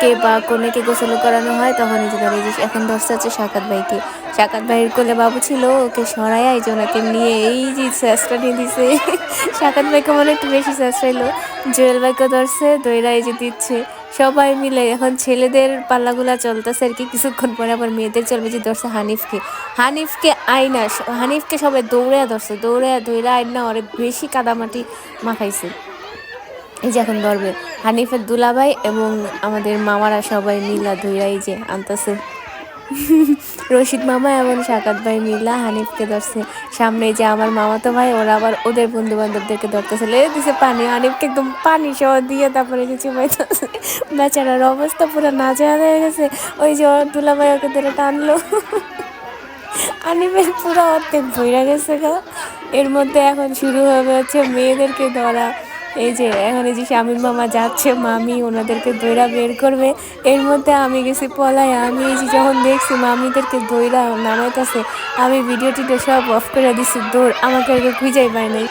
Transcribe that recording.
কে বা কনেকে গোসল করানো হয় তখন এই যে ধরে যে এখন ধরছে হচ্ছে সাকাত ভাইকে। সাকাত ভাইয়ের কোলে বাবু ছিল, ওকে সরাইয়া এই যে ওনাকে নিয়ে এই যে স্যাসটা নিয়ে দিছে। সাকাত ভাইকে মনে একটু বেশি স্যাসরাইলো। জুয়েল ভাইকে ধরছে, দইরা এই যে দিচ্ছে। সবাই মিলে এখন ছেলেদের পাল্লাগুলা চলতেছে আর কি, কিছুক্ষণ পরে আবার মেয়েদের চলবে। যে ধরছে হানিফকে, হানিফকে সবাই দৌড়ে ধরছে, দৌড়ে ধইরা আইনা ওরে বেশি কাদামাটি মাখাইছে। এই যে এখন ধরবে হানিফের দুলাভাই এবং আমাদের মামারা সবাই মিলা ধইরা এই যে আনতেছে। রশিদ মামা এবং সাকাত ভাই মিলা হানিফকে ধরছে। সামনে যে আমার মামাতো ভাই, ওরা আবার ওদের বন্ধু বান্ধবদেরকে ধরতেছে, লেগে দিছে পানি। হানিফকে একদম পানি সহ দিয়ে তারপরে যে চুপাইতেছে। বেচারার অবস্থা পুরো নাজেহাল হয়ে গেছে। ওই যে ওর দুলাভাই ওকে ধরে টানলো। হানিফের পুরো অর্ধেক ভইরা গেছে গা। এর মধ্যে এখন শুরু হবে হচ্ছে মেয়েদেরকে ধরা। এই যে এখন এই যে শামীম মামা যাচ্ছে, মামি ওনাদেরকে দইরা বের করবে। এর মধ্যে আমি গেছি পলায়। আমি এই যে যখন দেখছি মামিদেরকে দইরা নামাইতেছে, আমি ভিডিও টিডিও সব অফ করে দিছি, দৌড়, আমাকে আর খুঁজেই পাই নাই।